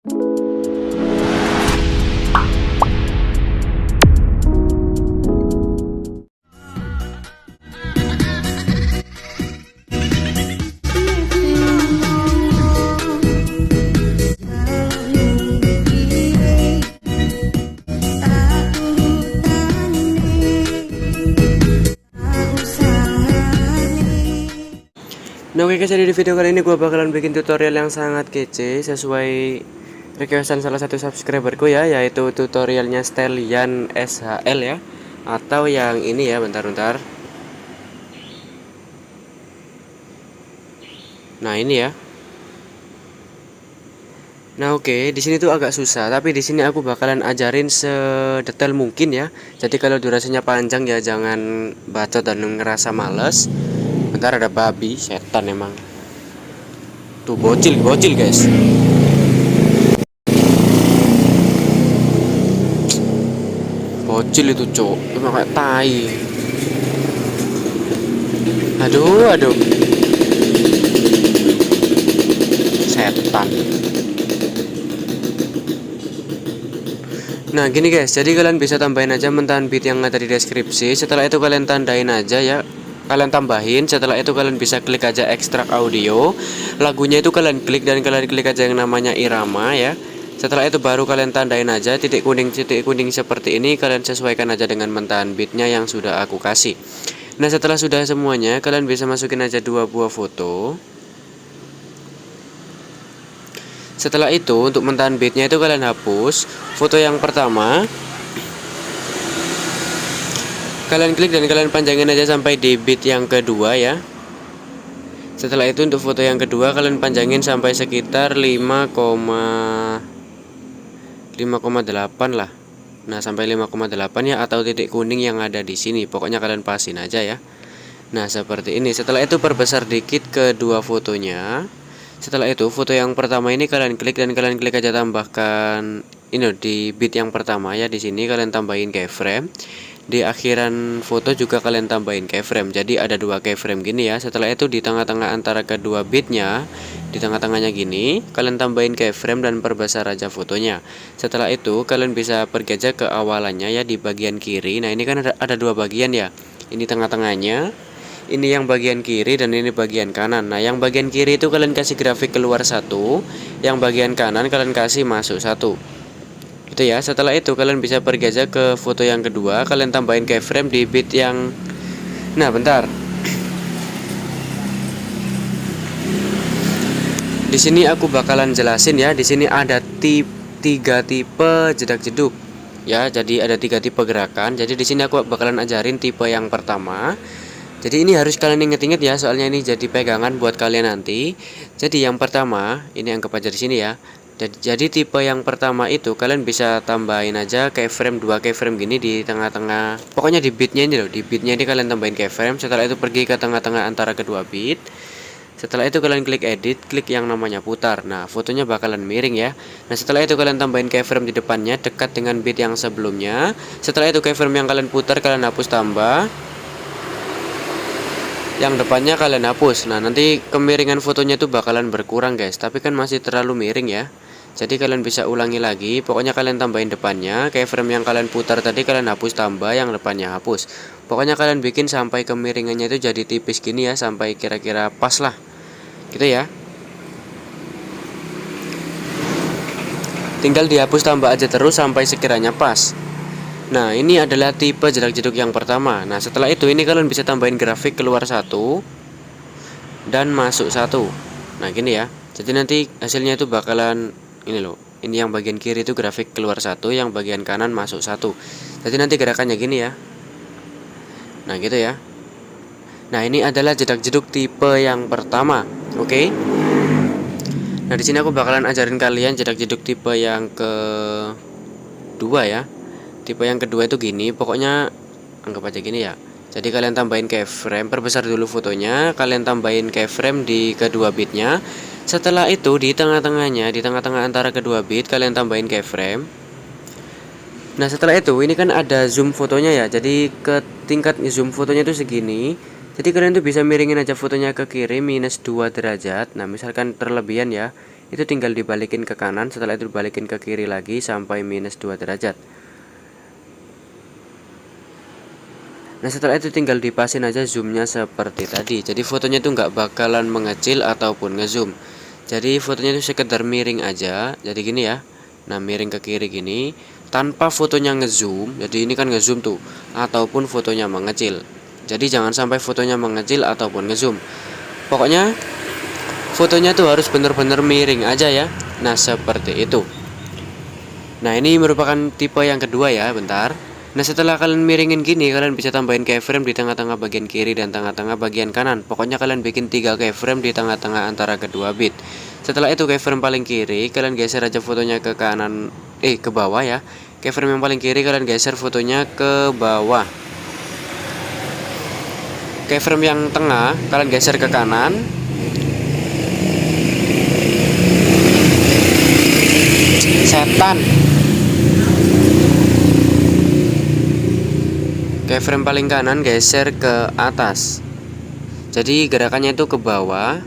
Nah oke guys, jadi di video kali ini gue bakalan bikin tutorial yang sangat kece sesuai requestan salah satu subscriberku ya, yaitu tutorialnya Stellian SHL ya, atau yang ini ya, bentar. Nah ini ya. Nah oke, di sini tuh agak susah, tapi di sini aku bakalan ajarin sedetail mungkin ya. Jadi kalau durasinya panjang ya jangan bacot dan ngerasa males. Bentar, ada babi, setan emang. Tuh bocil guys. Bocil itu cok, emang kayak tai. Aduh. Setan. Nah gini guys, jadi kalian bisa tambahin aja mentahan beat yang ada di deskripsi. Setelah itu kalian tandain aja ya, kalian tambahin. Setelah itu kalian bisa klik aja ekstrak audio. Lagunya itu kalian klik dan kalian klik aja yang namanya irama ya. Setelah itu baru kalian tandain aja titik kuning seperti ini. Kalian sesuaikan aja dengan mentahan beatnya yang sudah aku kasih. Nah setelah sudah semuanya, kalian bisa masukin aja 2 buah foto. Setelah itu untuk mentahan beatnya itu kalian hapus foto yang pertama. Kalian klik dan kalian panjangin aja sampai di beat yang kedua ya. Setelah itu untuk foto yang kedua kalian panjangin sampai sekitar 5,8 lah. Nah sampai 5,8 ya, atau titik kuning yang ada di sini. Pokoknya kalian pasin aja ya. Nah seperti ini. Setelah itu perbesar dikit kedua fotonya. Setelah itu foto yang pertama ini kalian klik dan kalian klik aja tambahkan ini di beat yang pertama ya. Di sini kalian tambahin keyframe. Di akhiran foto juga kalian tambahin keyframe. Jadi ada 2 keyframe gini ya. Setelah itu di tengah-tengah antara kedua beatnya, di tengah-tengahnya gini, kalian tambahin keyframe dan perbesar aja fotonya. Setelah itu kalian bisa pergi aja ke awalannya ya, di bagian kiri. Nah ini kan ada 2 bagian ya. Ini tengah-tengahnya, ini yang bagian kiri dan ini bagian kanan. Nah yang bagian kiri itu kalian kasih grafik keluar 1, yang bagian kanan kalian kasih masuk 1. Itu ya. Setelah itu kalian bisa pergi aja ke foto yang kedua, kalian tambahin keyframe di beat yang, nah bentar. Di sini aku bakalan jelasin ya. Di sini ada 3 tipe jedak jeduk ya. Jadi ada 3 tipe gerakan. Jadi di sini aku bakalan ajarin tipe yang pertama. Jadi ini harus kalian inget-inget ya, soalnya ini jadi pegangan buat kalian nanti. Jadi yang pertama, ini anggap aja di sini ya. Jadi tipe yang pertama itu kalian bisa tambahin aja keyframe 2 keyframe gini di tengah-tengah. Pokoknya di beatnya ini loh, di beatnya ini kalian tambahin keyframe. Setelah itu pergi ke tengah-tengah antara kedua beat. Setelah itu kalian klik edit, klik yang namanya putar. Nah fotonya bakalan miring ya. Nah setelah itu kalian tambahin keyframe di depannya dekat dengan beat yang sebelumnya. Setelah itu keyframe yang kalian putar kalian hapus tambah, yang depannya kalian hapus. Nah nanti kemiringan fotonya itu bakalan berkurang guys, tapi kan masih terlalu miring ya. Jadi kalian bisa ulangi lagi. Pokoknya kalian tambahin depannya, keyframe yang kalian putar tadi kalian hapus tambah, yang depannya hapus. Pokoknya kalian bikin sampai kemiringannya itu jadi tipis gini ya, sampai kira-kira pas lah gitu ya. Tinggal dihapus tambah aja terus sampai sekiranya pas. Nah ini adalah tipe jedak jeduk yang pertama. Nah setelah itu ini kalian bisa tambahin grafik keluar 1 dan masuk 1. Nah gini ya. Jadi nanti hasilnya itu bakalan ini loh. Ini yang bagian kiri itu grafik keluar 1, yang bagian kanan masuk 1. Jadi nanti gerakannya gini ya. Nah gitu ya. Nah ini adalah jedak jeduk tipe yang pertama. Oke. Nah di sini aku bakalan ajarin kalian jedak jeduk tipe yang kedua ya. Tipe yang kedua itu gini, pokoknya anggap aja gini ya. Jadi kalian tambahin keyframe, perbesar dulu fotonya, kalian tambahin keyframe di kedua beatnya. Setelah itu di tengah-tengahnya, di tengah-tengah antara kedua beat kalian tambahin keyframe. Nah setelah itu ini kan ada zoom fotonya ya. Jadi ke tingkat zoom fotonya itu segini. Jadi kalian tuh bisa miringin aja fotonya ke kiri minus 2 derajat. Nah misalkan terlebihan ya, itu tinggal dibalikin ke kanan, setelah itu dibalikin ke kiri lagi sampai minus 2 derajat. Nah setelah itu tinggal dipasin aja zoomnya seperti tadi. Jadi fotonya itu nggak bakalan mengecil ataupun ngezoom. Jadi fotonya itu sekedar miring aja. Jadi gini ya. Nah miring ke kiri gini, tanpa fotonya ngezoom. Jadi ini kan ngezoom tuh, ataupun fotonya mengecil. Jadi jangan sampai fotonya mengecil ataupun ngezoom. Pokoknya fotonya tuh harus bener-bener miring aja ya. Nah seperti itu. Nah ini merupakan tipe yang kedua ya. Bentar. Nah setelah kalian miringin gini, kalian bisa tambahin keyframe di tengah-tengah bagian kiri dan tengah-tengah bagian kanan. Pokoknya kalian bikin 3 keyframe di tengah-tengah antara kedua bit. Setelah itu keyframe paling kiri, kalian geser aja fotonya ke kanan, ke bawah ya. Keyframe yang paling kiri kalian geser fotonya ke bawah. Keyframe yang tengah kalian geser ke kanan. Setan. Keyframe paling kanan geser ke atas. Jadi gerakannya itu ke bawah,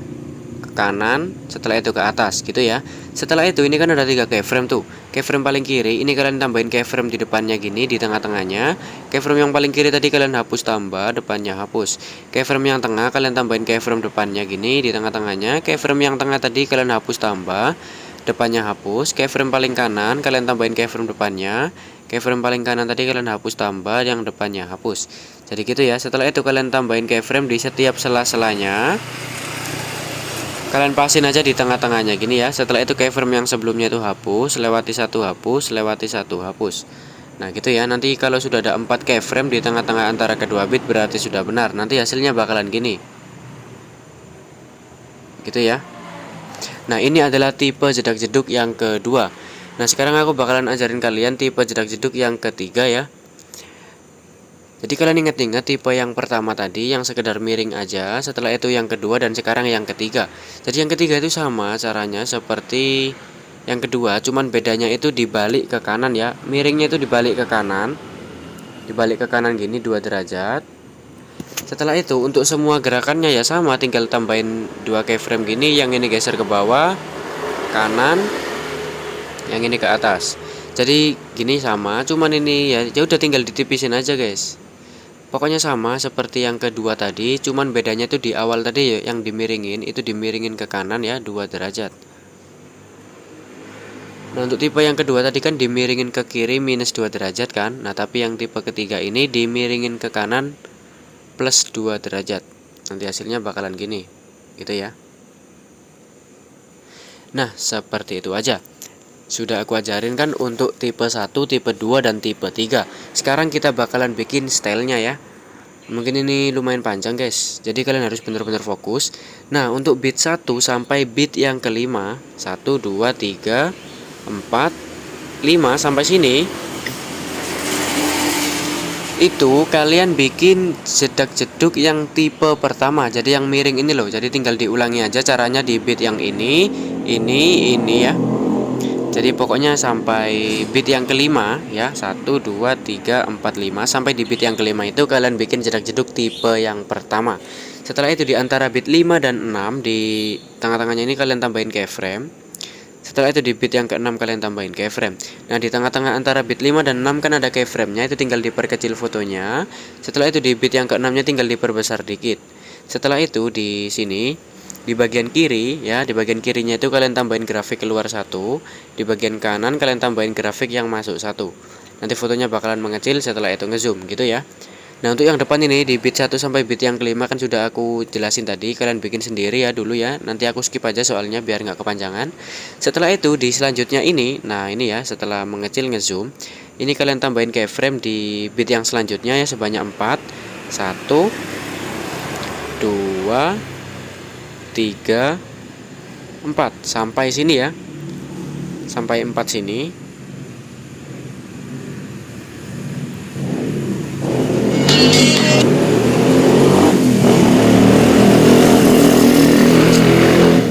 ke kanan, setelah itu ke atas gitu ya. Setelah itu ini kan ada 3 keyframe tuh. Keyframe paling kiri ini kalian tambahin keyframe di depannya gini, di tengah-tengahnya. Keyframe yang paling kiri tadi kalian hapus tambah, depannya hapus. Keyframe yang tengah kalian tambahin keyframe depannya gini, di tengah-tengahnya. Keyframe yang tengah tadi kalian hapus tambah, depannya hapus. Keyframe paling kanan kalian tambahin keyframe depannya. Keyframe paling kanan tadi kalian hapus tambah, yang depannya hapus. Jadi gitu ya. Setelah itu kalian tambahin keyframe di setiap sela-selanya. Kalian pasin aja di tengah-tengahnya gini ya. Setelah itu keyframe yang sebelumnya itu hapus, lewati satu hapus, lewati satu hapus. Nah gitu ya. Nanti kalau sudah ada 4 keyframe di tengah-tengah antara kedua bit berarti sudah benar. Nanti hasilnya bakalan gini. Gitu ya. Nah ini adalah tipe jedak-jeduk yang kedua. Nah sekarang aku bakalan ajarin kalian tipe jedak-jeduk yang ketiga ya. Jadi kalian ingat-ingat tipe yang pertama tadi yang sekedar miring aja. Setelah itu yang kedua dan sekarang yang ketiga. Jadi yang ketiga itu sama caranya seperti yang kedua, cuman bedanya itu dibalik ke kanan ya. Miringnya itu dibalik ke kanan. Dibalik ke kanan gini 2 derajat. Setelah itu untuk semua gerakannya ya sama, tinggal tambahin 2 keyframe gini. Yang ini geser ke bawah, kanan, yang ini ke atas. Jadi gini sama, cuman ini ya udah tinggal ditipisin aja guys. Pokoknya sama seperti yang kedua tadi, cuman bedanya tuh di awal tadi ya, yang dimiringin itu dimiringin ke kanan ya 2 derajat. Nah untuk tipe yang kedua tadi kan dimiringin ke kiri minus 2 derajat kan. Nah tapi yang tipe ketiga ini dimiringin ke kanan plus 2 derajat. Nanti hasilnya bakalan gini gitu ya. Nah seperti itu aja. Sudah aku ajarin kan untuk tipe 1, tipe 2, dan tipe 3. Sekarang kita bakalan bikin stylenya ya. Mungkin ini lumayan panjang guys, jadi kalian harus benar-benar fokus. Nah untuk bit 1 sampai bit yang kelima, 1, 2, 3, 4, 5 sampai sini, itu kalian bikin jedak-jeduk yang tipe pertama. Jadi yang miring ini loh. Jadi tinggal diulangi aja caranya di bit yang ini ya. Jadi pokoknya sampai bit yang kelima ya, 1, 2, 3, 4, 5. Sampai di bit yang kelima itu kalian bikin jedak-jeduk tipe yang pertama. Setelah itu di antara bit 5 dan 6 di tengah-tengahnya ini kalian tambahin keyframe. Setelah itu di bit yang ke-6 kalian tambahin keyframe. Nah di tengah-tengah antara bit 5 dan 6 kan ada keyframe-nya, itu tinggal diperkecil fotonya. Setelah itu di bit yang ke-6 nya tinggal diperbesar dikit. Setelah itu di sini di bagian kiri ya, di bagian kirinya itu kalian tambahin grafik keluar 1. Di bagian kanan kalian tambahin grafik yang masuk 1. Nanti fotonya bakalan mengecil, setelah itu ngezoom gitu ya. Nah untuk yang depan ini di bit 1 sampai bit yang kelima kan sudah aku jelasin tadi. Kalian bikin sendiri ya dulu ya. Nanti aku skip aja soalnya biar nggak kepanjangan. Setelah itu di selanjutnya ini, nah ini ya, setelah mengecil ngezoom, ini kalian tambahin keyframe di bit yang selanjutnya ya sebanyak 4. 1, 2, 3, 4 sampai sini ya. Sampai 4 sini.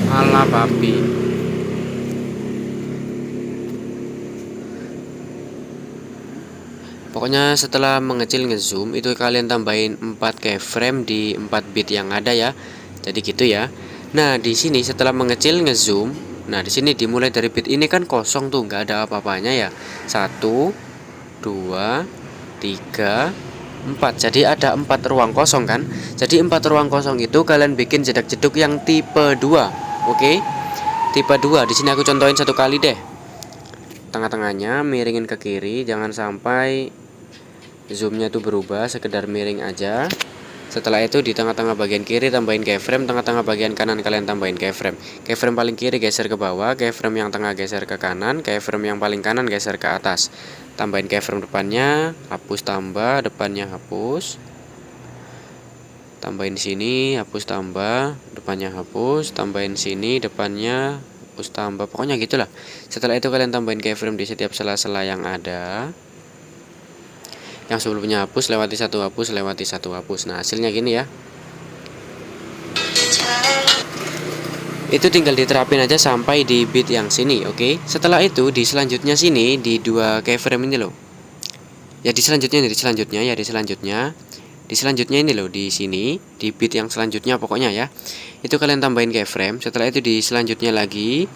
Alah babi. Pokoknya setelah mengecil ngezoom itu kalian tambahin 4 keyframe di 4 bit yang ada ya. Jadi gitu ya. Nah, di sini setelah mengecil ngezoom, Nah, di sini dimulai dari bit ini kan kosong tuh, nggak ada apa-apanya ya. 1, 2, 3, 4. Jadi ada 4 ruang kosong kan. Jadi 4 ruang kosong itu kalian bikin jedak-jeduk yang tipe 2. Oke. Tipe 2. Di sini aku contohin satu kali deh. Tengah-tengahnya miringin ke kiri, jangan sampai zoomnya itu berubah, sekedar miring aja. Setelah itu di tengah-tengah bagian kiri tambahin keyframe, tengah-tengah bagian kanan kalian tambahin keyframe. Keyframe paling kiri geser ke bawah, keyframe yang tengah geser ke kanan, keyframe yang paling kanan geser ke atas. Tambahin keyframe depannya, hapus tambah, depannya hapus. Tambahin sini, hapus tambah, depannya hapus, tambahin sini, depannya hapus tambah. Pokoknya gitulah. Setelah itu kalian tambahin keyframe di setiap sela-sela yang ada. Yang sebelumnya hapus, lewati satu hapus, lewati satu hapus. Nah, hasilnya gini ya. Itu tinggal diterapin aja sampai di bit yang sini, oke? Setelah itu di selanjutnya sini di 2 keyframe ini loh. Ya di selanjutnya ini, di selanjutnya ini loh, di sini, di bit yang selanjutnya pokoknya ya. Itu kalian tambahin keyframe. Setelah itu di selanjutnya lagi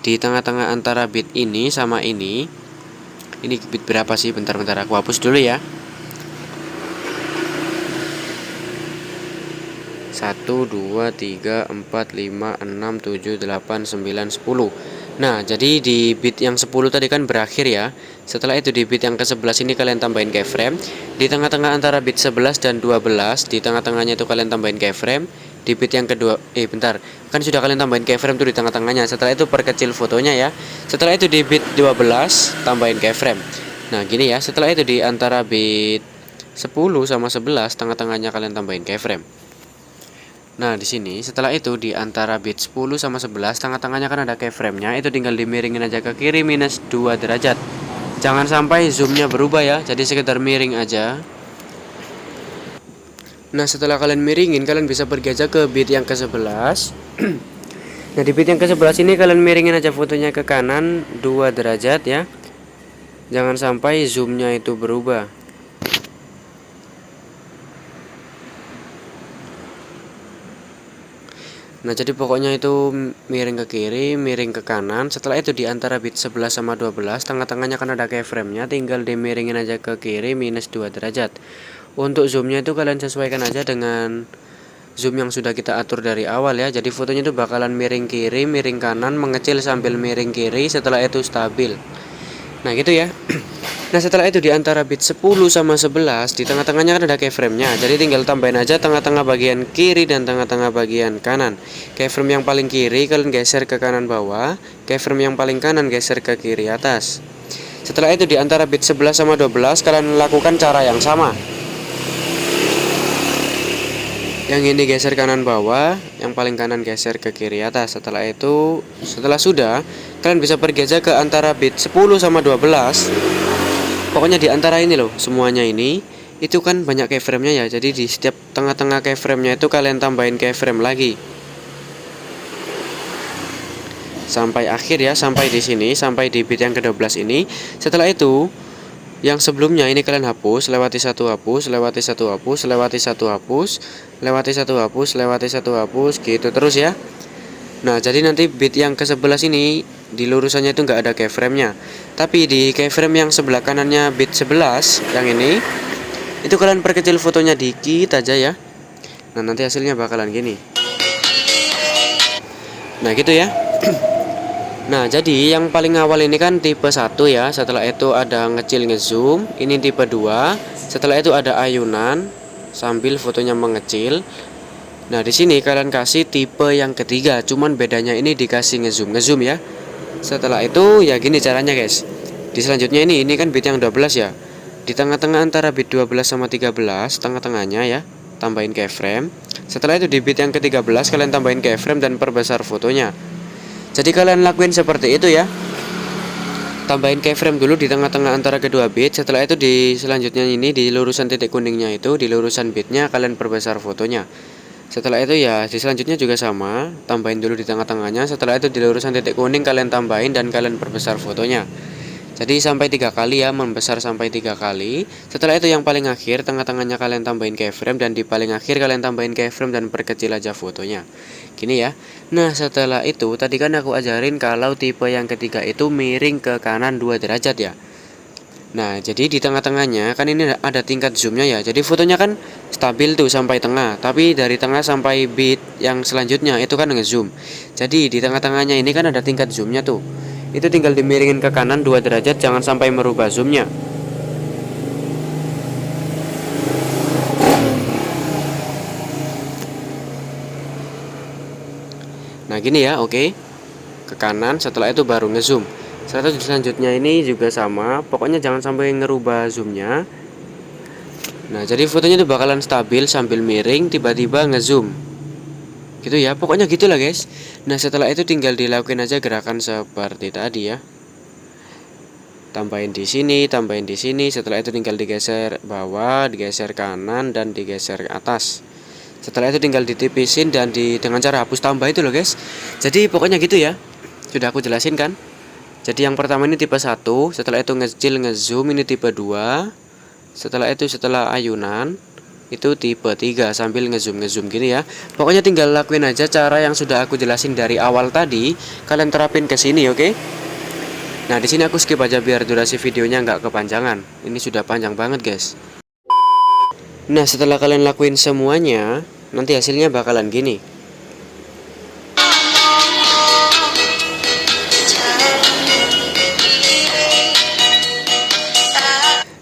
di tengah-tengah antara bit ini sama ini. Ini bit berapa sih? Bentar-bentar aku hapus dulu ya. 1, 2, 3, 4, 5, 6, 7, 8, 9, 10. Nah, jadi di bit yang 10 tadi kan berakhir ya. Setelah itu di bit yang ke-11 ini kalian tambahin keyframe. Di tengah-tengah antara bit 11 dan 12, di tengah-tengahnya itu kalian tambahin keyframe. Di bit yang kedua, bentar. Kan sudah kalian tambahin keyframe tuh di tengah-tengahnya. Setelah itu perkecil fotonya ya. Setelah itu di bit 12 tambahin keyframe. Nah, gini ya. Setelah itu di antara bit 10 sama 11 tengah-tengahnya kalian tambahin keyframe. Nah, di sini setelah itu di antara bit 10 sama 11 tengah-tengahnya kan ada keyframe-nya, itu tinggal dimiringin aja ke kiri minus 2 derajat. Jangan sampai zoomnya berubah ya, jadi sekedar miring aja. Nah, setelah kalian miringin, kalian bisa pergi aja ke bit yang ke-11. Nah, di bit yang ke-11 ini kalian miringin aja fotonya ke kanan 2 derajat ya. Jangan sampai zoomnya itu berubah. Nah, jadi pokoknya itu miring ke kiri, miring ke kanan. Setelah itu di antara bit 11 sama 12, tengah-tengahnya kan ada keyframe-nya, tinggal dimiringin aja ke kiri minus 2 derajat. Untuk zoomnya itu kalian sesuaikan aja dengan zoom yang sudah kita atur dari awal ya. Jadi fotonya itu bakalan miring kiri, miring kanan, mengecil sambil miring kiri, setelah itu stabil. Nah, gitu ya. Nah, setelah itu di antara bit 10 sama 11 di tengah-tengahnya kan ada keyframe-nya. Jadi tinggal tambahin aja tengah-tengah bagian kiri dan tengah-tengah bagian kanan. Keyframe yang paling kiri kalian geser ke kanan bawah, keyframe yang paling kanan geser ke kiri atas. Setelah itu di antara bit 11 sama 12 kalian lakukan cara yang sama. Yang ini geser kanan bawah, yang paling kanan geser ke kiri atas. Setelah itu, setelah sudah, kalian bisa pergi aja ke antara bit 10 sama 12. Pokoknya di antara ini loh, semuanya ini itu kan banyak keyframe-nya ya. Jadi di setiap tengah-tengah keyframe-nya itu kalian tambahin keyframe lagi. Sampai akhir ya, sampai di sini, sampai di bit yang ke-12 ini. Setelah itu, yang sebelumnya ini kalian hapus, lewati satu hapus, lewati satu hapus, lewati satu hapus, lewati satu hapus, lewati satu hapus, gitu terus ya. Nah, jadi nanti bit yang ke-11 ini di lurusannya itu nggak ada keyframe-nya. Tapi di keyframe yang sebelah kanannya bit 11 yang ini, itu kalian perkecil fotonya dikit aja ya. Nah, nanti hasilnya bakalan gini. Nah, gitu ya. Nah, jadi yang paling awal ini kan tipe 1 ya. Setelah itu ada ngecil ngezoom, ini tipe 2. Setelah itu ada ayunan sambil fotonya mengecil. Nah, di sini kalian kasih tipe yang ketiga, cuman bedanya ini dikasih ngezoom ya. Setelah itu ya gini caranya guys. Di selanjutnya ini kan bit yang 12 ya. Di tengah-tengah antara bit 12 sama 13, tengah-tengahnya ya, tambahin keyframe. Setelah itu di bit yang ke-13 kalian tambahin keyframe dan perbesar fotonya. Jadi kalian lakuin seperti itu ya. Tambahin keyframe dulu di tengah-tengah antara kedua bit. Setelah itu di selanjutnya ini di lurusan titik kuningnya itu, di lurusan bitnya kalian perbesar fotonya. Setelah itu ya di selanjutnya juga sama, tambahin dulu di tengah-tengahnya. Setelah itu di lurusan titik kuning kalian tambahin dan kalian perbesar fotonya. Jadi sampai 3 kali ya, membesar sampai 3 kali. Setelah itu yang paling akhir, tengah-tengahnya kalian tambahin keyframe, dan di paling akhir kalian tambahin keyframe dan perkecil aja fotonya. Gini ya. Nah, setelah itu tadi kan aku ajarin kalau tipe yang ketiga itu miring ke kanan 2 derajat ya. Nah, jadi di tengah-tengahnya kan ini ada tingkat zoomnya ya. Jadi fotonya kan stabil tuh sampai tengah, tapi dari tengah sampai bit yang selanjutnya itu kan ngezoom. Jadi di tengah-tengahnya ini kan ada tingkat zoomnya tuh. Itu tinggal dimiringin ke kanan 2 derajat, jangan sampai merubah zoomnya. Nah gini ya, oke. Ke kanan, setelah itu baru ngezoom. Selanjutnya ini juga sama, pokoknya jangan sampai ngerubah zoomnya. Nah jadi fotonya itu bakalan stabil sambil miring, tiba-tiba ngezoom gitu ya, pokoknya gitulah guys. Nah setelah itu tinggal dilakuin aja gerakan seperti tadi ya, tambahin di sini, tambahin di sini. Setelah itu tinggal digeser bawah, digeser kanan, dan digeser atas. Setelah itu tinggal ditipisin dan dengan cara hapus tambah itu loh guys. Jadi pokoknya gitu ya, sudah aku jelasin kan. Jadi yang pertama ini tipe 1, setelah itu ngecil ngezoom ini tipe 2. Setelah itu setelah ayunan itu tipe 3 sambil ngezoom gini ya. Pokoknya tinggal lakuin aja cara yang sudah aku jelasin dari awal tadi, kalian terapin ke sini, oke? Nah, di sini aku skip aja biar durasi videonya nggak kepanjangan. Ini sudah panjang banget, guys. Nah, setelah kalian lakuin semuanya, nanti hasilnya bakalan gini.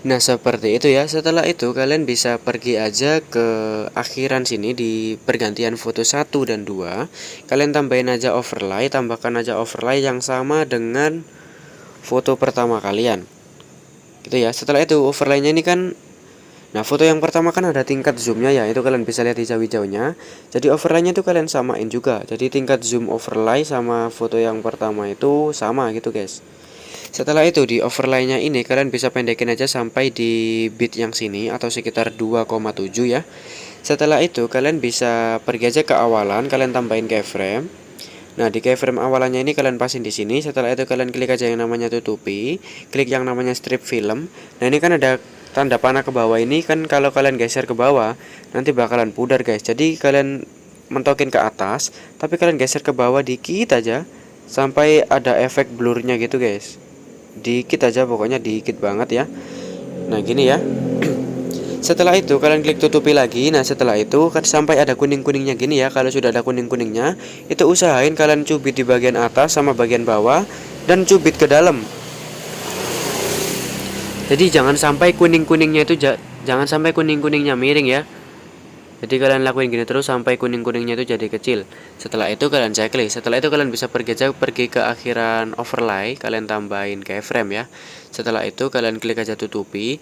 Nah seperti itu ya. Setelah itu kalian bisa pergi aja ke akhiran sini di pergantian foto 1 dan 2. Kalian tambahin aja overlay, tambahkan aja overlay yang sama dengan foto pertama kalian gitu ya. Setelah itu overlaynya ini kan, nah foto yang pertama kan ada tingkat zoomnya ya, itu kalian bisa lihat hijau-hijaunya. Jadi overlaynya itu kalian samain juga, jadi tingkat zoom overlay sama foto yang pertama itu sama gitu guys. Setelah itu di overlaynya ini kalian bisa pendekin aja sampai di bit yang sini atau sekitar 2,7 ya. Setelah itu kalian bisa pergi aja ke awalan, kalian tambahin keyframe. Nah di keyframe awalannya ini kalian pasin di sini. Setelah itu kalian klik aja yang namanya tutupi, klik yang namanya strip film. Nah ini kan ada tanda panah ke bawah ini kan, kalau kalian geser ke bawah nanti bakalan pudar guys. Jadi kalian mentokin ke atas, tapi kalian geser ke bawah dikit aja sampai ada efek blurnya gitu guys. Dikit aja, pokoknya dikit banget ya. Nah gini ya. Setelah itu kalian klik tutupi lagi. Nah setelah itu kan sampai ada kuning-kuningnya gini ya. Kalau sudah ada kuning-kuningnya, itu usahain kalian cubit di bagian atas sama bagian bawah dan cubit ke dalam. Jadi jangan sampai kuning-kuningnya itu jangan sampai kuning-kuningnya miring ya. Jadi kalian lakuin gini terus sampai kuning-kuningnya itu jadi kecil. Setelah itu kalian checklist. Setelah itu kalian bisa pergi ke akhiran overlay, kalian tambahin keyframe ya. Setelah itu kalian klik aja tutupi.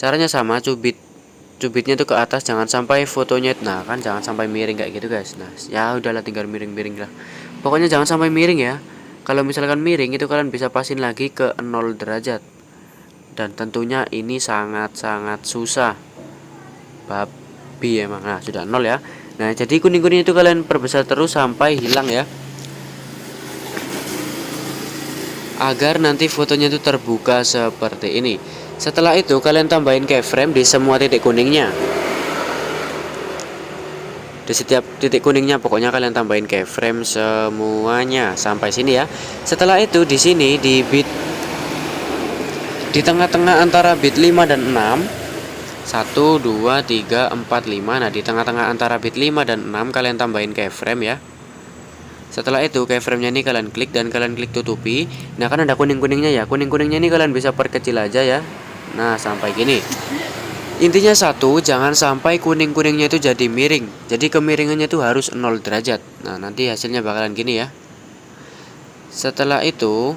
Caranya sama, cubitnya tuh ke atas, jangan sampai fotonya, nah kan jangan sampai miring kayak gitu guys. Nah ya udahlah, tinggal miring-miring lah. Pokoknya jangan sampai miring ya. Kalau misalkan miring itu kalian bisa pasin lagi ke 0 derajat. Dan tentunya ini sangat-sangat susah. Emang. Nah sudah 0 ya. Nah jadi kuning-kuning itu kalian perbesar terus sampai hilang ya, agar nanti fotonya itu terbuka seperti ini. Setelah itu kalian tambahin keyframe di semua titik kuningnya. Di setiap titik kuningnya pokoknya kalian tambahin keyframe semuanya sampai sini ya. Setelah itu di sini di bit di tengah-tengah antara bit 5 dan 6, 1, 2, 3, 4, 5. Nah di tengah-tengah antara bit 5 dan 6 kalian tambahin keyframe ya. Setelah itu keyframe-nya ini kalian klik dan kalian klik tutupi. Nah kan ada kuning-kuningnya ya, kuning-kuningnya ini kalian bisa perkecil aja ya. Nah sampai gini. Intinya satu, jangan sampai kuning-kuningnya itu jadi miring. Jadi kemiringannya itu harus 0 derajat. Nah nanti hasilnya bakalan gini ya. Setelah itu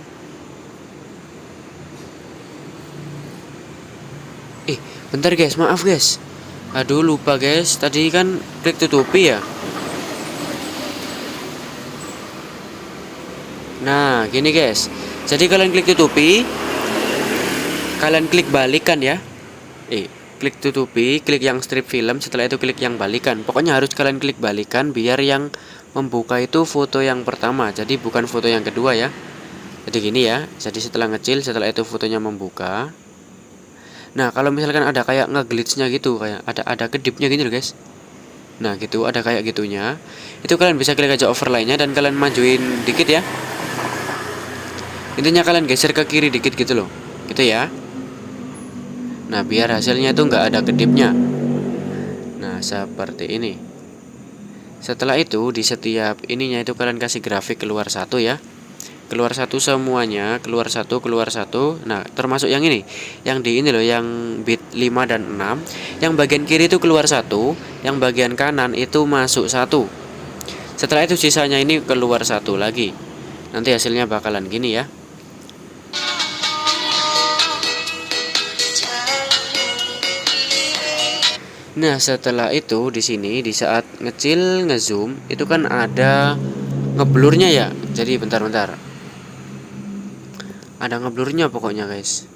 bentar guys, maaf guys. Aduh lupa guys, tadi kan klik tutupi ya. Nah gini guys, jadi kalian klik tutupi, kalian klik balikan ya. Klik tutupi, klik yang strip film, setelah itu klik yang balikan. Pokoknya harus kalian klik balikan biar yang membuka itu foto yang pertama, jadi bukan foto yang kedua ya. Jadi gini ya, jadi setelah ngecil, setelah itu fotonya membuka. Nah, kalau misalkan ada kayak nge-glitch-nya gitu, kayak ada kedipnya gini loh guys. Nah, gitu, ada kayak gitunya. Itu kalian bisa klik aja overlay-nya dan kalian majuin dikit ya. Intinya kalian geser ke kiri dikit gitu loh. Gitu ya. Nah, biar hasilnya itu nggak ada kedipnya. Nah, seperti ini. Setelah itu, di setiap ininya itu kalian kasih grafik keluar satu ya. Keluar satu semuanya, keluar satu, keluar satu. Nah, termasuk yang ini. Yang di ini loh, yang bit 5 dan 6. Yang bagian kiri itu keluar satu, yang bagian kanan itu masuk satu. Setelah itu sisanya ini keluar satu lagi. Nanti hasilnya bakalan gini ya. Nah, setelah itu di sini di saat ngecil ngezoom itu kan ada ngeblurnya ya. Jadi bentar-bentar. Ada ngeblurnya pokoknya, guys.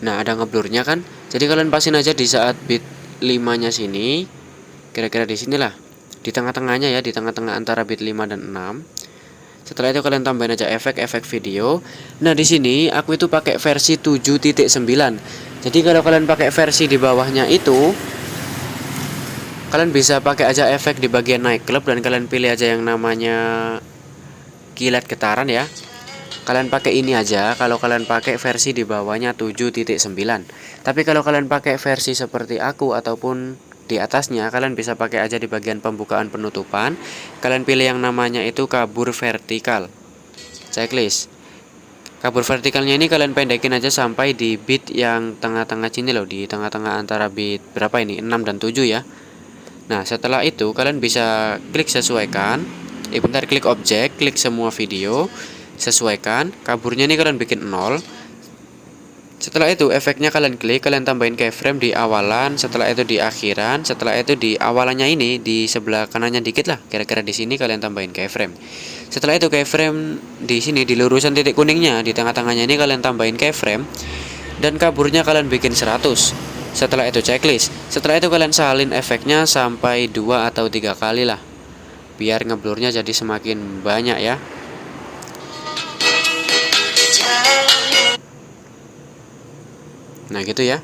Nah, ada ngeblurnya kan. Jadi kalian pasin aja di saat bit 5-nya sini. Kira-kira di sinilah. Di tengah-tengahnya ya, di tengah-tengah antara bit 5 dan 6. Setelah itu kalian tambahin aja efek video. Nah, di sini aku itu pakai versi 7.9. Jadi kalau kalian pakai versi di bawahnya itu, kalian bisa pakai aja efek di bagian nightclub dan kalian pilih aja yang namanya kilat getaran ya. Kalian pakai ini aja kalau kalian pakai versi di bawahnya 7.9. Tapi kalau kalian pakai versi seperti aku ataupun di atasnya, kalian bisa pakai aja di bagian pembukaan penutupan. Kalian pilih yang namanya itu kabur vertikal. Checklist. Kabur vertikalnya ini kalian pendekin aja sampai di bit yang tengah-tengah sini loh, di tengah-tengah antara bit berapa ini? 6 dan 7 ya. Nah, setelah itu kalian bisa klik sesuaikan. Bentar, klik objek, klik semua video, sesuaikan. Kaburnya ini kalian bikin 0. Setelah itu efeknya kalian klik, kalian tambahin keyframe di awalan, setelah itu di akhiran, setelah itu di awalannya ini di sebelah kanannya dikit lah, kira-kira di sini kalian tambahin keyframe. Setelah itu keyframe di sini di lurusan titik kuningnya di tengah-tengahnya ini kalian tambahin keyframe dan kaburnya kalian bikin 100. Setelah itu checklist. Setelah itu kalian salin efeknya sampai 2 atau 3 kali lah. Biar ngeblurnya jadi semakin banyak ya. Nah, gitu ya.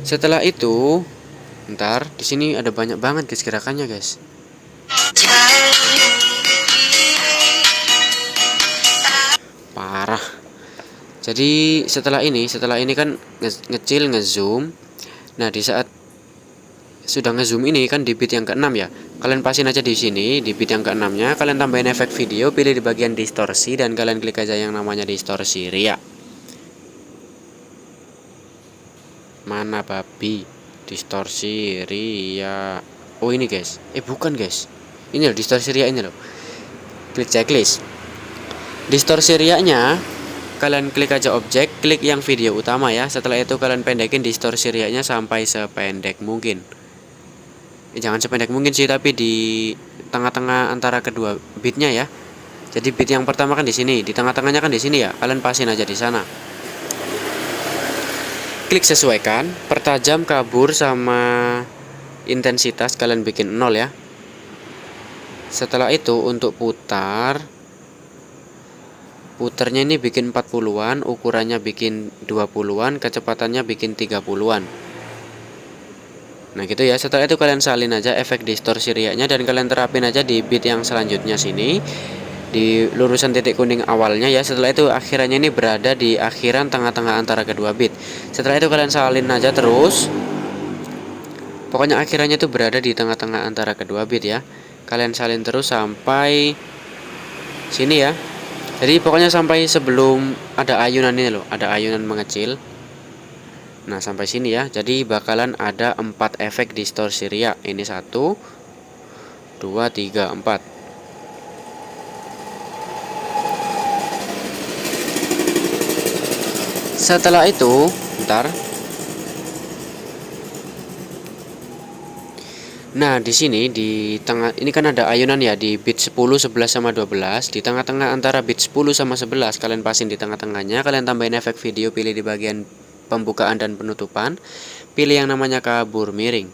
Setelah itu, ntar di sini ada banyak banget guys gerakannya guys. Parah. Jadi setelah ini kan ngecil ngezoom. Nah, di saat sudah ngezoom ini kan di bit yang ke-6 ya. Kalian pasin aja di sini di bit yang ke-6-nya, kalian tambahin efek video, pilih di bagian distorsi dan kalian klik aja yang namanya distorsi ria. Mana babi? Distorsi ria. Oh, ini guys. Bukan guys. Ini loh distorsi ria ini loh. Klik checklist. Distorsi ria-nya kalian klik aja objek, klik yang video utama ya. Setelah itu kalian pendekin distorsi ria-nya sampai sependek mungkin. Jangan sependek mungkin sih, tapi di tengah-tengah antara kedua bitnya ya. Jadi bit yang pertama kan di sini, di tengah-tengahnya kan di sini ya. Kalian pasin aja di sana. Klik sesuaikan, pertajam, kabur sama intensitas kalian bikin 0 ya. Setelah itu untuk putarnya ini bikin 40-an, ukurannya bikin 20-an, kecepatannya bikin 30-an. Nah, gitu ya. Setelah itu kalian salin aja efek distorsi ria-nya dan kalian terapin aja di bit yang selanjutnya sini. Di lurusan titik kuning awalnya ya. Setelah itu akhirannya ini berada di akhiran tengah-tengah antara kedua bit. Setelah itu kalian salin aja terus. Pokoknya akhirannya itu berada di tengah-tengah antara kedua bit ya. Kalian salin terus sampai sini ya. Jadi pokoknya sampai sebelum ada ayunan ini loh, ada ayunan mengecil. Nah, sampai sini ya. Jadi bakalan ada 4 efek distorsi ria. Ini 1 2 3 4. Setelah itu, bentar. Nah, di sini di tengah ini kan ada ayunan ya di bit 10, 11 sama 12. Di tengah-tengah antara bit 10 sama 11 kalian pasin di tengah-tengahnya, kalian tambahin efek video, pilih di bagian pembukaan dan penutupan. Pilih yang namanya kabur miring.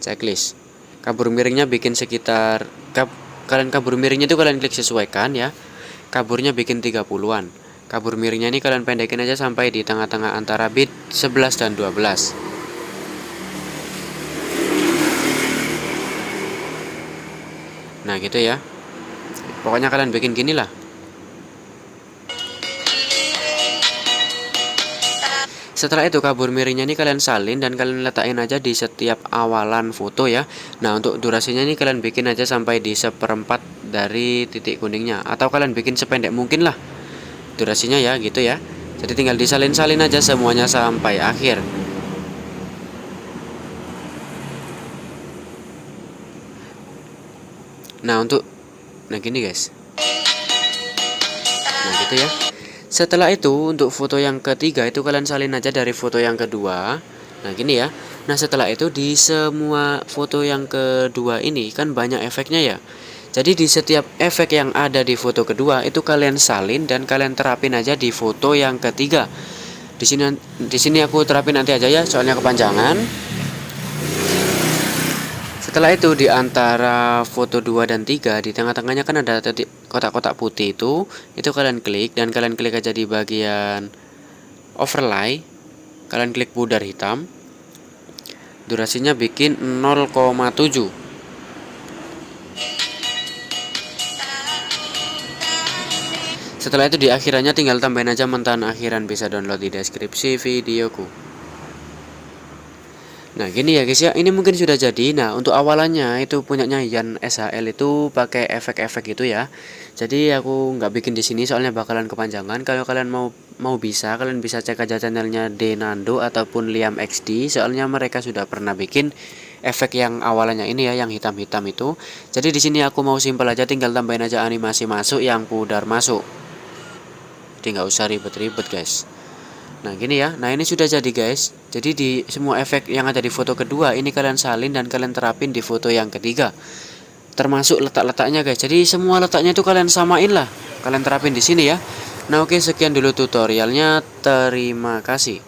Checklist. Kabur miringnya bikin sekitar kalian kabur miringnya itu kalian klik sesuaikan ya. Kaburnya bikin 30-an. Kabur miringnya ini kalian pendekin aja sampai di tengah-tengah antara bit 11 dan 12. Nah gitu ya. Pokoknya kalian bikin gini lah. Setelah itu kabur miringnya ini kalian salin dan kalian letakin aja di setiap awalan foto ya. Nah untuk durasinya ini kalian bikin aja sampai di 1/4 dari titik kuningnya, atau kalian bikin sependek mungkin lah durasinya ya gitu ya. Jadi tinggal disalin-salin aja semuanya sampai akhir. Nah gini guys. Nah gitu ya. Setelah itu untuk foto yang ketiga itu kalian salin aja dari foto yang kedua. Nah gini ya. Nah setelah itu di semua foto yang kedua ini kan banyak efeknya ya. Jadi di setiap efek yang ada di foto kedua itu kalian salin dan kalian terapin aja di foto yang ketiga. Di sini aku terapin nanti aja ya, soalnya kepanjangan. Setelah itu di antara foto 2 dan 3 di tengah-tengahnya kan ada titik kotak-kotak putih itu kalian klik dan kalian klik aja di bagian overlay. Kalian klik pudar hitam. Durasinya bikin 0,7. Setelah itu di akhirannya tinggal tambahin aja mentahan akhiran, bisa download di deskripsi videoku. Nah gini ya guys ya, ini mungkin sudah jadi. Nah untuk awalannya itu punyanya Yan SHL itu pakai efek-efek gitu ya. Jadi aku nggak bikin di sini soalnya bakalan kepanjangan. Kalau kalian mau kalian bisa cek aja channelnya Denando ataupun Liam XD, soalnya mereka sudah pernah bikin efek yang awalannya ini ya, yang hitam-hitam itu. Jadi di sini aku mau simpel aja, tinggal tambahin aja animasi masuk yang pudar masuk. Jadi nggak usah ribet-ribet guys. Nah gini ya, nah ini sudah jadi guys. Jadi di semua efek yang ada di foto kedua ini kalian salin dan kalian terapin di foto yang ketiga. Termasuk letak-letaknya guys. Jadi semua letaknya itu kalian samain lah. Kalian terapin di sini ya. Nah oke, sekian dulu tutorialnya. Terima kasih.